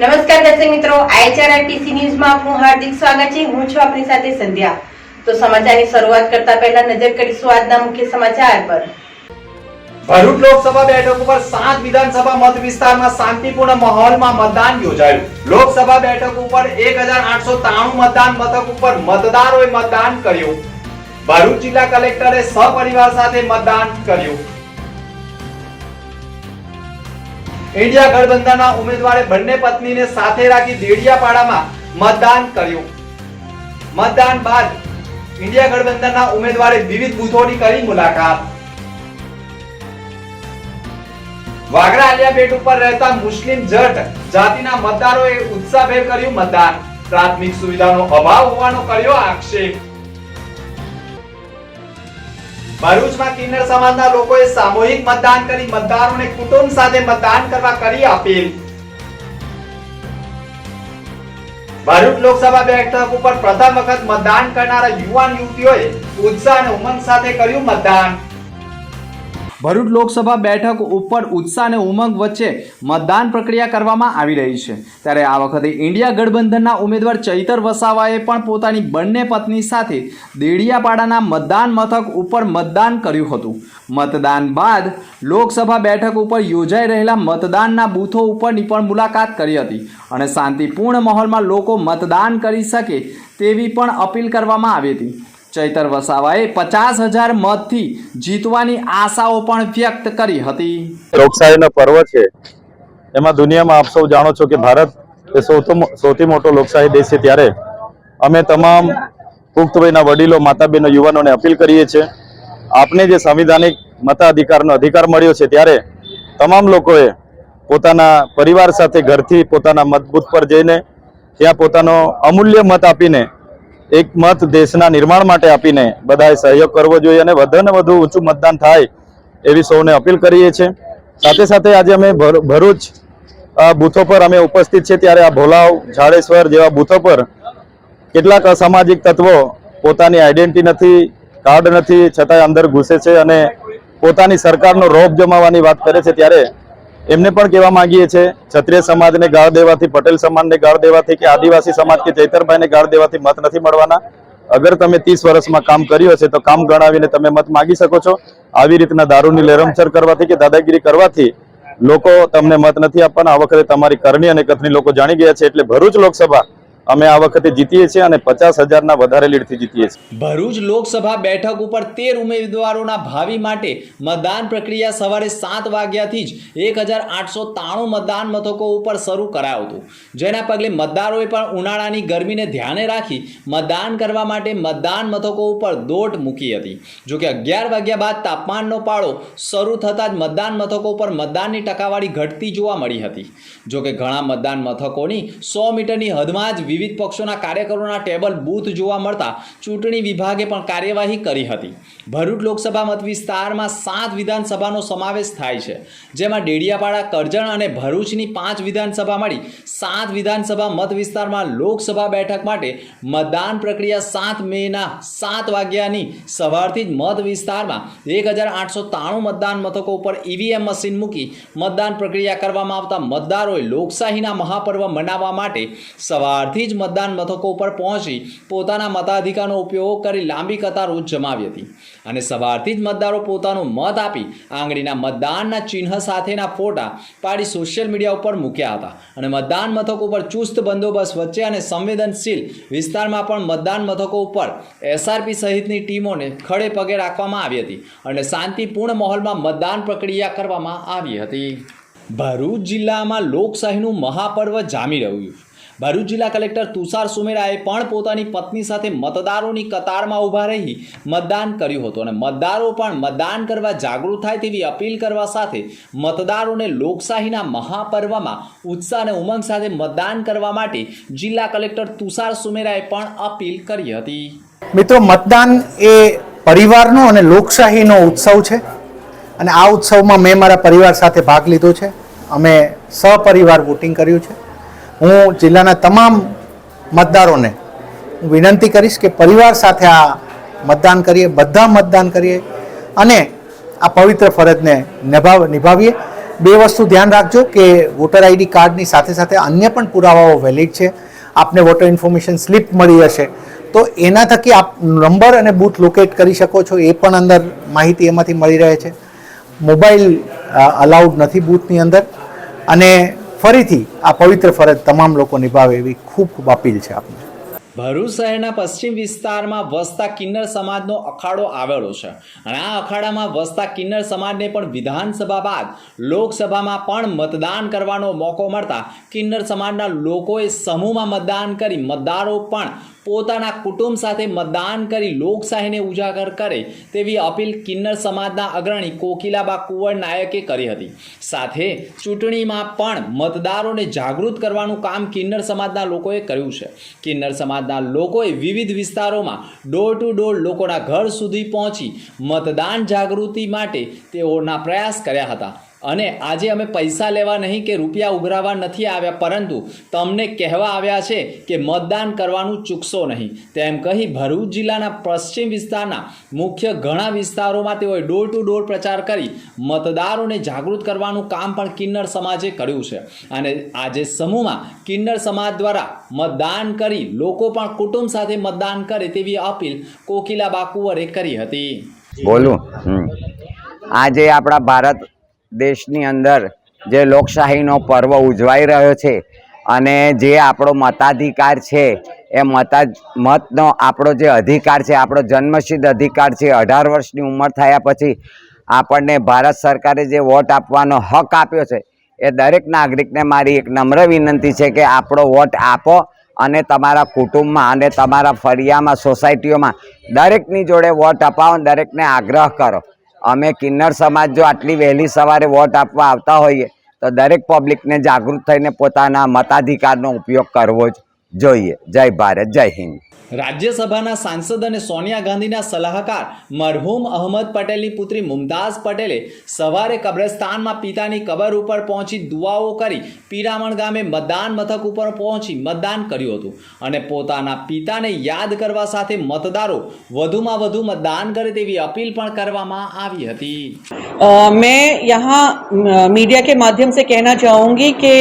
નમસ્કાર દર્શક મિત્રો, IHRTC ન્યૂઝમાં આપનું હાર્દિક સ્વાગત છે। હું છું આપની સાથે સંધ્યા। તો સમાચારની શરૂઆત કરતા પહેલા નજર કરીશું આજના મુખ્ય સમાચાર પર। ભરૂચ લોકસભા બેઠક ઉપર 7 વિધાનસભા મત વિસ્તારમાં શાંતિપૂર્ણ માહોલમાં મતદાન યોજાયું। લોકસભા બેઠક ઉપર 1893 મતદાન મથક ઉપર મતદારોએ મતદાન કર્યું। ભરૂચ જિલ્લા કલેક્ટરે સહપરિવાર સાથે મતદાન કર્યું। इंडिया गठबंधनના ઉમેદવારે બંને પત્નીને સાથે રાખી દેડિયાપાડામાં મતદાન કર્યું। મતદાન બાદ इंडिया गठबंधनના ઉમેદવારે વિવિધ બૂથોની કરી મુલાકાત। વાગરા આલિયા બેટ ઉપર રહેતા મુસ્લિમ જટ જાતિના મતદારોએ ઉત્સાહભેર કર્યું મતદાન। પ્રાથમિક સુવિધાનો અભાવ હોવાનો કર્યો આક્ષેપ। ભરૂચમાં કિન્નર સમાજના લોકોએ સામૂહિક મતદાન કરી મતદારોને કુટુંબ સાથે મતદાન કરવા કરી અપીલ। ભરૂચ લોકસભા બેઠક ઉપર પ્રથમ વખત મતદાન કરનારા યુવાન યુવતીઓએ ઉત્સાહ અને ઉમંગ સાથે કર્યું મતદાન। ભરૂચ લોકસભા બેઠક ઉપર ઉત્સાહ અને ઉમંગ વચ્ચે મતદાન પ્રક્રિયા કરવામાં આવી રહી છે। ત્યારે આ વખતે ઇન્ડિયા ગઠબંધનના ઉમેદવાર ચૈતર વસાવાએ પણ પોતાની બંને પત્ની સાથે દેડિયાપાડાના મતદાન મથક ઉપર મતદાન કર્યું હતું। મતદાન બાદ લોકસભા બેઠક ઉપર યોજાઈ રહેલા મતદાનના બૂથો ઉપરની પણ મુલાકાત કરી હતી અને શાંતિપૂર્ણ માહોલમાં લોકો મતદાન કરી શકે તેવી પણ અપીલ કરવામાં આવી હતી। ચૈતર વસાવાએ 50,000 મતથી જીતવાની આશાઓ પણ વ્યક્ત કરી હતી। લોકશાહીનો પર્વ છે, એમાં દુનિયામાં આપ સૌ જાણો છો કે ભારત એ સૌથી મોટો લોકશાહી દેશ છે। ત્યારે અમે તમામ પુખ્ત વયના વડીલો, માતા બહેનો, યુવાનોને અપીલ કરીએ છીએ, આપને જે સંવિધાનિક મતાધિકારનો અધિકાર મળ્યો છે ત્યારે તમામ લોકોએ પોતાના પરિવાર સાથે ઘરથી પોતાના મતબૂથ પર જઈને ત્યાં પોતાનો અમૂલ્ય મત આપીને એક મત દેશના નિર્માણ માટે આપીને બધાએ સહયોગ કરવો જોઈએ અને વધુ ને વધુ ઊંચું મતદાન થાય એવી સૌને અપીલ કરીએ છીએ। સાથે સાથે આજે અમે ભરૂચ બૂથો પર અમે ઉપસ્થિત છે ત્યારે આ ભોલાવ, ઝાડેશ્વર જેવા બૂથો પર કેટલાક અસામાજિક તત્વો પોતાની આઈડેન્ટિટી નથી, કાર્ડ નથી, છતાંય અંદર ઘૂસે છે અને પોતાની સરકારનો રોબ જમાવવાની વાત કરે છે। ત્યારે એમને પણ કહેવા માંગીએ છીએ, ક્ષત્રિય સમાજને ગાળ દેવાથી, પટેલ સમાજને ગાળ દેવાથી કે આદિવાસી સમાજ કે ચૈતરભાઈને ગાળ દેવાથી મત નથી મળવાના। અગર તમે 30 વર્ષમાં કામ કર્યું હશે તો કામ ગણાવીને તમે મત માગી શકો છો। આવી રીતના દારૂની લેરમછર કરવાથી કે દાદાગીરી કરવાથી લોકો તમને મત નથી આપવાના। આ વખતે તમારી કરણી અને કથની લોકો જાણી ગયા છે, એટલે ભરૂચ લોકસભા અમે આ વખતે જીતીએ છીએ અને 50,000ના વધારે લીડથી જીતીએ છીએ। ભરૂચ લોકસભા બેઠક ઉપર 13 ઉમેદવારોના ભાવિ માટે મતદાન પ્રક્રિયા સવારે 7 વાગ્યાથી જ 1893 મતદાન મથકો ઉપર શરૂ કરાયું હતું, જેના પગલે મતદારોએ પણ ઉનાળાની ગરમીને ધ્યાને રાખી મતદાન કરવા માટે મતદાન મથકો ઉપર દોટ મૂકી હતી। જોકે 11 વાગ્યા બાદ તાપમાનનો પાળો શરૂ થતાં જ મતદાન મથકો ઉપર મતદાનની ટકાવારી ઘટતી જોવા મળી હતી। જોકે ઘણા મતદાન મથકોની 100 મીટરની હદમાં જ વિવિધ પક્ષોના કાર્યકરોના ટેબલ બૂથ જોવા મળતા ચૂંટણી વિભાગે પણ કાર્યવાહી કરી હતી। ભરૂચ લોકસભા મત વિસ્તારમાં 7 વિધાનસભાનો સમાવેશ થાય છે, જેમાં ડેડિયાપાડા, કરજણ અને ભરૂચની 5 વિધાનસભા મળી 7 વિધાનસભા મત વિસ્તારમાં લોકસભા બેઠક માટે મતદાન પ્રક્રિયા 7 મેના 7 વાગ્યાની સવારથી જ મત વિસ્તારમાં 1893 મતદાન મથકો ઉપર EVM મશીન મૂકી મતદાન પ્રક્રિયા કરવામાં આવતા મતદારોએ લોકશાહીના મહાપર્વ મનાવવા માટે સવારથી જ મતદાન મથકો ઉપર પહોંચી પોતાના મતાધિકારનો ઉપયોગ કરી લાંબી કતારો જમાવી હતી અને સવારથી જ મતદારો પોતાનો મત આપી આંગળીના મતદાનના ચિહ્ન સાથેના ફોટા પાડી સોશિયલ મીડિયા ઉપર મૂક્યા હતા અને મતદાન મથકો ઉપર ચુસ્ત બંદોબસ્ત વચ્ચે અને સંવેદનશીલ વિસ્તારમાં પણ મતદાન મથકો ઉપર SRP સહિતની ટીમોને ખડે પગે રાખવામાં આવી હતી અને શાંતિપૂર્ણ માહોલમાં મતદાન પ્રક્રિયા કરવામાં આવી હતી। ભરૂચ જિલ્લામાં લોકશાહીનું મહાપર્વ જામી રહ્યું છે। ભરૂચ જિલ્લા કલેક્ટર તુષાર સુમેરાએ પણ પોતાની પત્ની સાથે મતદારોની કતારમાં ઊભા રહી મતદાન કર્યું હતું અને મતદારો પણ મતદાન કરવા જાગૃત થાય તેવી અપીલ કરવા સાથે મતદારોને લોકશાહીના મહાપર્વમાં ઉત્સાહ અને ઉમંગ સાથે મતદાન કરવા માટે જિલ્લા કલેક્ટર તુષાર સુમેરાએ પણ અપીલ કરી હતી। મિત્રો, મતદાન એ પરિવારનો અને લોકશાહીનો ઉત્સવ છે અને આ ઉત્સવમાં મેં મારા પરિવાર સાથે ભાગ લીધો છે। અમે સહપરિવાર વોટિંગ કર્યું છે। હું જિલ્લાના તમામ મતદારોને વિનંતી કરીશ કે પરિવાર સાથે આ મતદાન કરીએ, બધા મતદાન કરીએ અને આ પવિત્ર ફરજને નિભાવીએ। બે વસ્તુ ધ્યાન રાખજો કે વોટર આઈડી કાર્ડની સાથે સાથે અન્ય પણ પુરાવાઓ વેલિડ છે. આપને વોટર ઇન્ફોર્મેશન સ્લિપ મળી હશે તો એના થકી આપ નંબર અને બૂથ લોકેટ કરી શકો છો, એ પણ અંદર માહિતી એમાંથી મળી રહે છે. મોબાઈલ અલાઉડ નથી બૂથની અંદર. અને ફરીથી આ પવિત્ર ફરજ તમામ લોકો નિભાવે એવી ખૂબ ખૂબ અપીલ છે આપને. ભરૂચ શહેરના પશ્ચિમ વિસ્તારમાં વસતા કિન્નર સમાજનો અખાડો આવેલો છે અને આ અખાડામાં વસતા કિન્નર સમાજને પણ વિધાનસભા બાદ લોકસભામાં પણ મતદાન કરવાનો મોકો મળતા કિન્નર સમાજના લોકોએ સમૂહમાં મતદાન કરી મતદારો પણ પોતાના કુટુંબ સાથે મતદાન કરી લોકશાહીને ઉજાગર કરે તેવી અપીલ કિન્નર સમાજના અગ્રણી કોકિલાબા કુંવર નાયકે કરી હતી. સાથે ચૂંટણીમાં પણ મતદારોને જાગૃત કરવાનું કામ કિન્નર સમાજના લોકોએ કર્યું છે. કિન્નર સમાજના લોકોએ વિવિધ વિસ્તારોમાં ડોર ટુ ડોર લોકોના ઘર સુધી પહોંચી મતદાન જાગૃતિ માટે તેઓના પ્રયાસ કર્યા હતા. અને આજે અમે પૈસા લેવા નહીં કે રૂપિયા ઉઘરાવવા નથી આવ્યા, પરંતુ તમને કહેવા આવ્યા છે કે મતદાન કરવાનું ચૂકશો નહીં તેમ કહી ભરૂચ જિલ્લાના પશ્ચિમ વિસ્તારના મુખ્ય ઘણા વિસ્તારોમાં તેઓએ ડોર ટુ ડોર પ્રચાર કરી મતદારોને જાગૃત કરવાનું કામ પણ કિન્નર સમાજે કર્યું છે. અને આજે સમૂહમાં કિન્નર સમાજ દ્વારા મતદાન કરી લોકો પણ કુટુંબ સાથે મતદાન કરે તેવી અપીલ કોકિલાબા કુંવરે કરી હતી. બોલું આજે આપણા ભારત દેશની અંદર જે લોકશાહીનો પર્વ ઉજવાઈ રહ્યો છે અને જે આપણો મતાધિકાર છે એ મતનો આપણો જે અધિકાર છે, આપણો જન્મસિદ્ધ અધિકાર છે. 18 વર્ષની ઉંમર થયા પછી આપણને ભારત સરકારે જે વોટ આપવાનો હક આપ્યો છે એ દરેક નાગરિકને મારી એક નમ્ર વિનંતી છે કે આપણો વોટ આપો અને તમારા કુટુંબમાં અને તમારા ફળિયામાં, સોસાયટીઓમાં દરેકની જોડે વોટ અપાવો, દરેકને આગ્રહ કરો. અમે કિન્નર સમાજ જો આટલી વહેલી સવારે વોટ આપવા આવતા હોઈએ તો દરેક પબ્લિકને જાગૃત થઈને પોતાના મતાધિકારનો ઉપયોગ કરવો જ જોઈએ. જય ભારત, જય હિન્દ. રાજ્યસભાના સાંસદ અને સોનિયા ગાંધીના સલાહકાર મરહૂમ અહમદ પટેલની પુત્રી મુમતાઝ પટેલે સવારે કબ્રસ્તાનમાં પિતાની કબર ઉપર પહોંચી દુઆઓ કરી પીરામણ ગામે મતદાન મથક ઉપર પહોંચી મતદાન કર્યું હતું અને પોતાના પિતાને યાદ કરવા સાથે મતદારો વધુમાં વધુ મતદાન કરે તેવી અપીલ પણ કરવામાં આવી હતી. मैं यहाँ मीडिया के माध्यम से कहना चाहूँगी कि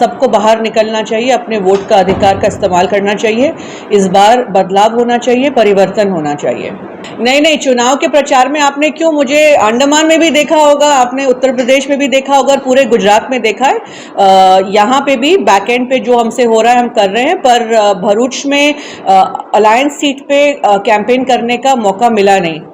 सबको बाहर निकलना चाहिए, अपने वोट का अधिकार का इस्तेमाल करना चाहिए. इस बार बदलाव होना चाहिए, परिवर्तन होना चाहिए. नहीं, चुनाव के प्रचार में आपने क्यों, मुझे अंडमान में भी देखा होगा, आपने उत्तर प्रदेश में भी देखा होगा, पूरे गुजरात में देखा है. यहाँ पे भी बैक एंड पे जो हमसे हो रहा है हम कर रहे हैं, पर भरूच में अलायंस सीट पे कैंपेन करने का मौका मिला नहीं.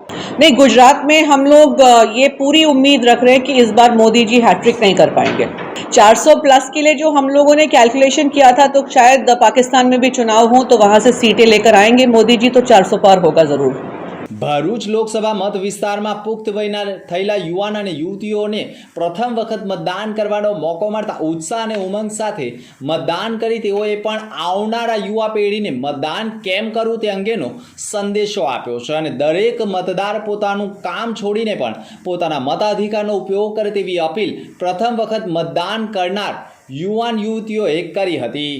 गुजरात में हम लोग ये पूरी उम्मीद रख रहे हैं कि इस बार मोदी जी हैट्रिक नहीं कर पाएंगे. 400 प्लस के लिए जो हम लोगों ने कैलकुलेशन किया था तो शायद पाकिस्तान में भी चुनाव हो तो वहाँ से सीटें लेकर आएंगे मोदी जी, तो 400 पार होगा ज़रूर. ભરૂચ લોકસભા મત વિસ્તારમાં પુખ્ત વયના થયેલા યુવાન અને યુવતીઓને પ્રથમ વખત મતદાન કરવાનો મોકો મળતા ઉત્સાહ અને ઉમંગ સાથે મતદાન કરી તેઓએ પણ આવનારા યુવા પેઢીને મતદાન કેમ કરવું તે અંગેનો સંદેશો આપ્યો છે અને દરેક મતદાર પોતાનું કામ છોડીને પણ પોતાના મતાધિકારનો ઉપયોગ કરે તેવી અપીલ પ્રથમ વખત મતદાન કરનાર યુવાન યુવતીઓએ કરી હતી.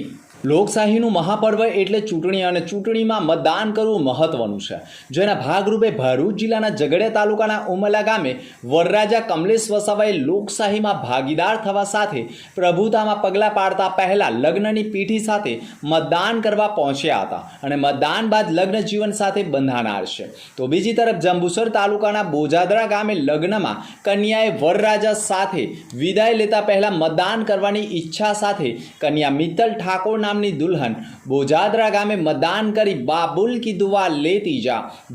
લોકશાહીનું મહાપર્વ એટલે ચૂંટણી અને ચૂંટણીમાં મતદાન કરવું મહત્વનું છે, જેના ભાગરૂપે ભરૂચ જિલ્લાના ઝઘડિયા તાલુકાના ઉમલા ગામે વરરાજા કમલેશ વસાવાએ લોકશાહીમાં ભાગીદાર થવા સાથે પ્રભુતામાં પગલાં પાડતા પહેલા લગ્નની પીઠી સાથે મતદાન કરવા પહોંચ્યા હતા અને મતદાન બાદ લગ્ન જીવન સાથે બંધાનાર છે. તો બીજી તરફ જંબુસર તાલુકાના બોજાદરા ગામે લગ્નમાં કન્યાએ વરરાજા સાથે વિદાય લેતા પહેલા મતદાન કરવાની ઈચ્છા સાથે કન્યા મિત્તલ ઠાકોર નામની દુલ્હન બોજાદરા ગામે મતદાન કરી બાબુલ કી દુઆ લેતી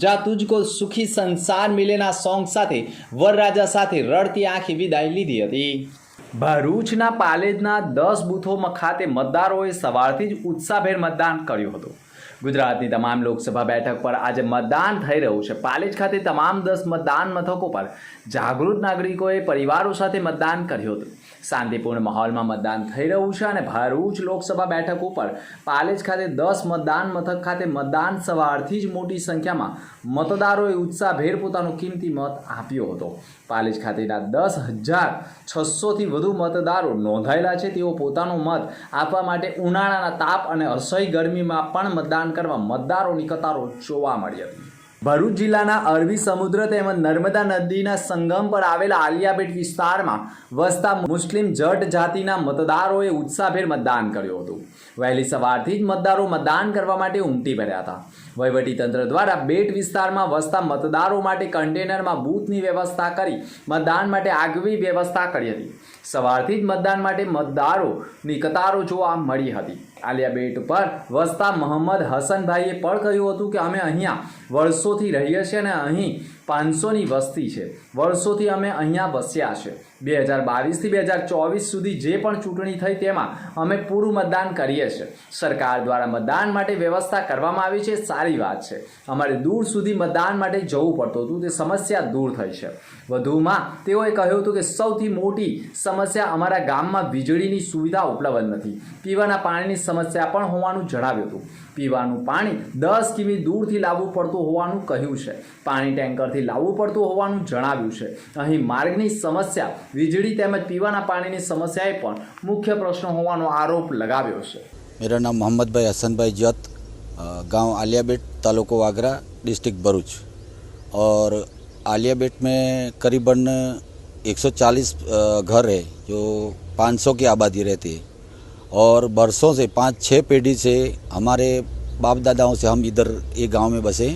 જા તુજકો સુખી સંસાર મિલેના સોંગ સાથે વરરાજા સાથે રડતી આંખે વિદાય લીધી હતી. ભરૂચના પાલેજના 10 બૂથોમાં ખાતે મતદારોએ સવારથી જ ઉત્સાહભેર મતદાન કર્યું હતું. ગુજરાતની તમામ લોકસભા બેઠક પર આજે મતદાન થઈ રહ્યું છે. પાલેજ ખાતે તમામ 10 મતદાન મથકો પર જાગૃત નાગરિકોએ પરિવારો સાથે મતદાન કર્યું હતું. શાંતિપૂર્ણ માહોલમાં મતદાન થઈ રહ્યું છે અને ભરૂચ લોકસભા બેઠક ઉપર પાલેજ ખાતે 10 મતદાન મથક ખાતે મતદાન સવારથી જ મોટી સંખ્યામાં મતદારોએ ઉત્સાહભેર પોતાનો કિંમતી મત આપ્યો હતો. પાલેજ ખાતેના 10,600થી વધુ મતદારો નોંધાયેલા છે. તેઓ પોતાનો મત આપવા માટે ઉનાળાના તાપ અને અસહ્ય ગરમીમાં પણ મતદાન કરવા મતદારોની કતારો જોવા મળી હતી. ભરૂચ જિલ્લાના અરબી સમુદ્ર તેમજ નર્મદા નદીના સંગમ પર આવેલા આલિયાબેટ વિસ્તારમાં વસતા મુસ્લિમ જટ જાતિના મતદારોએ ઉત્સાહભેર મતદાન કર્યું હતું. વહેલી સવારથી જ મતદારો મતદાન કરવા માટે ઉમટી પડ્યા હતા. વહીવટીતંત્ર દ્વારા બેટ વિસ્તારમાં વસતા મતદારો માટે કન્ટેનરમાં બૂથની વ્યવસ્થા કરી મતદાન માટે આગવી વ્યવસ્થા કરી હતી. સવારથી જ મતદાન માટે મતદારોની કતારો જોવા મળી હતી. આલિયાબેટ પર વસતા મોહમ્મદ હસનભાઈએ પણ કહ્યું હતું કે અમે અહીંયા વર્ષોથી રહીએ છીએ અને અહીં 500ની વસ્તી છે. વર્ષોથી અમે અહીંયા વસ્યા છે. 2022થી 2024 સુધી જે પણ ચૂંટણી થઈ તેમાં અમે પૂરું મતદાન કરીએ છીએ. સરકાર દ્વારા મતદાન માટે વ્યવસ્થા કરવામાં આવી છે, સારી વાત છે. અમારે દૂર સુધી મતદાન માટે જવું પડતું હતું, તે સમસ્યા દૂર થઈ છે. વધુમાં તેઓએ કહ્યું હતું કે સૌથી મોટી સમસ્યા અમારા ગામમાં વીજળીની સુવિધા ઉપલબ્ધ નથી. પીવાના પાણીની સમસ્યા પણ હોવાનું જણાવ્યું હતું. પીવાનું પાણી 10 કિમી દૂરથી લાવવું પડતું હોવાનું કહ્યું છે. પાણી ટેન્કરથી લાવવું પડતું હોવાનું જણાવ્યું છે. અહીં માર્ગની સમસ્યા, વીજળી તેમજ પીવાના પાણીની સમસ્યાએ પણ મુખ્ય પ્રશ્ન હોવાનો આરોપ लगाव्યો છે. मेरा नाम मोहम्मद भाई हसन भाई जत, गांव आलियाबेट, तालुको वागरा, डिस्ट्रिक्ट भरूच. और आलियाबेट में करीबन 140 घर है जो 500 की आबादी रहती है. और बरसों से 5-6 पीढ़ी से हमारे बाप दादाओं से हम इधर ये गांव में बसे.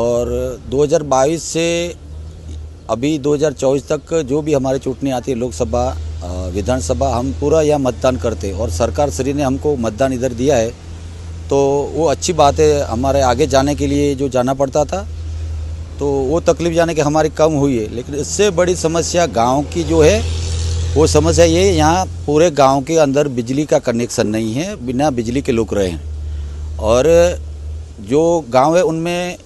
और 2022 से अभी 2024 तक जो भी हमारे चुटनी आती है, लोकसभा, विधानसभा, हम पूरा यहाँ मतदान करते हैं. और सरकार श्री ने हमको मतदान इधर दिया है तो वो अच्छी बात है. हमारे आगे जाने के लिए जो जाना पड़ता था तो वो तकलीफ जाने की हमारी कम हुई है. लेकिन इससे बड़ी समस्या गांव की जो है वो समस्या ये, यहाँ पूरे गांव के अंदर बिजली का कनेक्शन नहीं है, बिना बिजली के लोग रहे हैं. और जो गांव है उनमें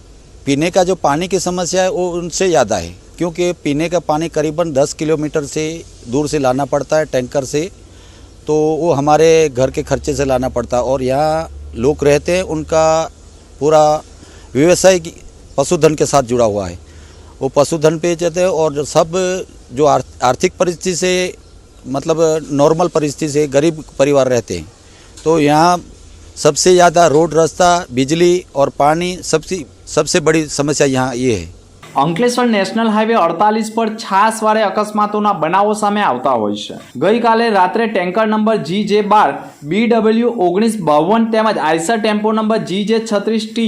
पीने का जो पानी की समस्या है वो उनसे ज़्यादा है, क्योंकि पीने का पानी करीबन 10 किलोमीटर से दूर से लाना पड़ता है टैंकर से. तो वो हमारे घर के खर्चे से लाना पड़ता है. और यहाँ लोग रहते हैं, उनका पूरा व्यवसाय पशुधन के साथ जुड़ा हुआ है. वो पशुधन पे जाते हैं. और सब जो आर्थिक परिस्थिति से, मतलब नॉर्मल परिस्थिति से गरीब परिवार रहते हैं. तो यहाँ सबसे ज़्यादा रोड, रास्ता, बिजली और पानी सबसे बड़ी समस्या यहाँ ये है. અંકલેશ્વર નેશનલ હાઈવે 48 પર છાસવારે અકસ્માતોના બનાવો સામે આવતા હોય છે. ગઈકાલે રાત્રે ટેન્કર નંબર GJ12 BW 1952 તેમજ આઈસર ટેમ્પો નંબર GJ36T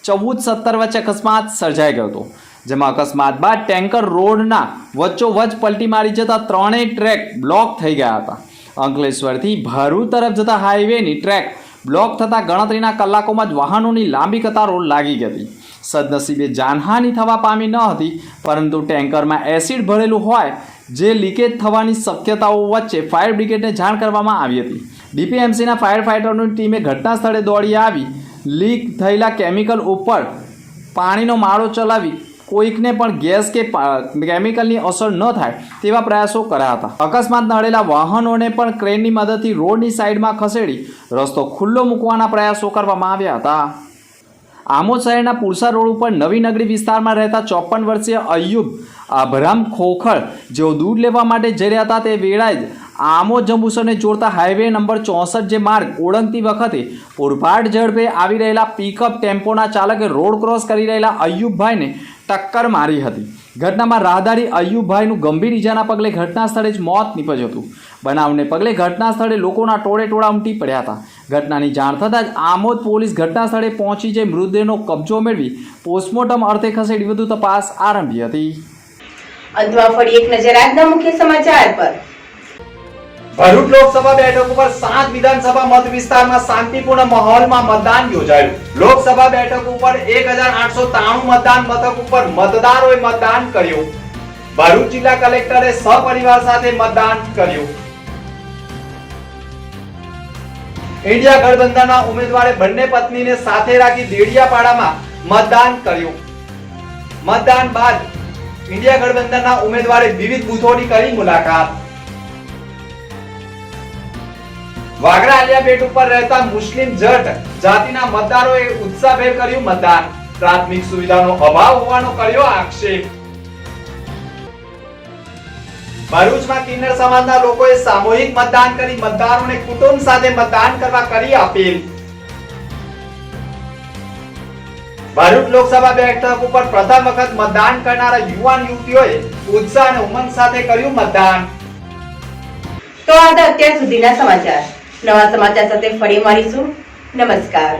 1417 વચ્ચે અકસ્માત સર્જાઈ ગયો હતો. જેમાં અકસ્માત બાદ ટેન્કર રોડના વચ્ચોવચ્ચ પલટી મારી જતા ત્રણેય ટ્રેક બ્લોક થઈ ગયા હતા. અંકલેશ્વરથી ભરૂચ તરફ જતા હાઈવેની ટ્રેક બ્લોક થતાં ગણતરીના કલાકોમાં જ વાહનોની લાંબી કતારો લાગી ગઈ હતી. સદનસીબે જાનહાનિ થવા પામી ન હતી, પરંતુ ટેન્કરમાં એસિડ ભરેલું હોય જે લીકેજ થવાની શક્યતાઓ વચ્ચે ફાયર બ્રિગેડને જાણ કરવામાં આવી હતી. DPMCના ફાયર ફાઇટરોની ટીમે ઘટના સ્થળે દોડી આવી લીક થયેલા કેમિકલ ઉપર પાણીનો માળો ચલાવી કોઈકને પણ ગેસ કે કેમિકલની અસર ન થાય તેવા પ્રયાસો કર્યા હતા. અકસ્માત નડેલા વાહનોને પણ ક્રેનની મદદથી રોડની સાઈડમાં ખસેડી રસ્તો ખુલ્લો મૂકવાના પ્રયાસો કરવામાં આવ્યા હતા. આમોદ શહેરના પુરસા રોડ ઉપર નવી નગરી વિસ્તારમાં રહેતા 54 વર્ષીય અયુબ અભરામ ખોખર જેઓ દૂધ લેવા માટે જઈ રહ્યા હતા તે વેળાએ જ આમોદ જંબુસરને જોડતા હાઈવે નંબર 64 જે માર્ગ ઓળંગતી વખતે પૂરપાટ ઝડપે આવી રહેલા પિકઅપ ટેમ્પોના ચાલકે રોડ ક્રોસ કરી રહેલા અયુબભાઈને ટક્કર મારી હતી. ઘટનામાં રાહદારી અયુબભાઈનું ગંભીર ઈજાના પગલે ઘટના સ્થળે જ મોત નીપજ્યું હતું. બનાવને પગલે ઘટના સ્થળે લોકોના ટોળે ટોળા ઉમટી પડ્યા હતા. ઘટનાની જાણ થતાં જ આમોદ પોલીસ ઘટના સ્થળે પહોંચી જઈ મૃતદેહનો કબજો મેળવી પોસ્ટમોર્ટમ અર્થે ખસેડી વધુ તપાસ આરંભી હતી. અંતમાં ફરી એક નજર આજના મુખ્ય સમાચાર પર. ભરૂચ લોકસભા બેઠક ઉપર 7 વિધાનસભા મત વિસ્તારમાં શાંતિપૂર્ણ માહોલમાં મતદાન યોજાયું. લોકસભા બેઠક ઉપર 1893 મતદાન મથક ઉપર મતદારોએ મતદાન કર્યું. ભરૂચ જિલ્લા કલેક્ટરે સહપરિવાર સાથે મતદાન કર્યું. ઇન્ડિયા ગઠબંધનના ઉમેદવારે બંને પત્નીને સાથે રાખી દેડિયાપાડામાં મતદાન કર્યું. મતદાન બાદ ઇન્ડિયા ગઠબંધનના ઉમેદવારે વિવિધ બૂથોની કરી મુલાકાત. વાગરા આલિયાબેટ ઉપર રહેતા મુસ્લિમ જટ જાતિના મતદારોએ ઉત્સાહભેર કર્યું મતદાન. પ્રાથમિક સુવિધાનો અભાવ હોવાનો કર્યો આક્ષેપ. ભરૂચમાં કિન્નર સમાજના લોકોએ સામૂહિક મતદાન કરી મતદારોને કુટુંબ સાથે મતદાન કરવા કરી અપીલ. ભરૂચ લોકસભા બેઠક ઉપર પ્રથમ વખત મતદાન કરનારા યુવાન યુવતીઓએ ઉત્સાહ અને ઉમંગ સાથે કર્યું મતદાન. તો આ હતા અત્યાર સુધીના સમાચાર. નવા સમાચાર સાથે ફરી મળીશું. નમસ્કાર.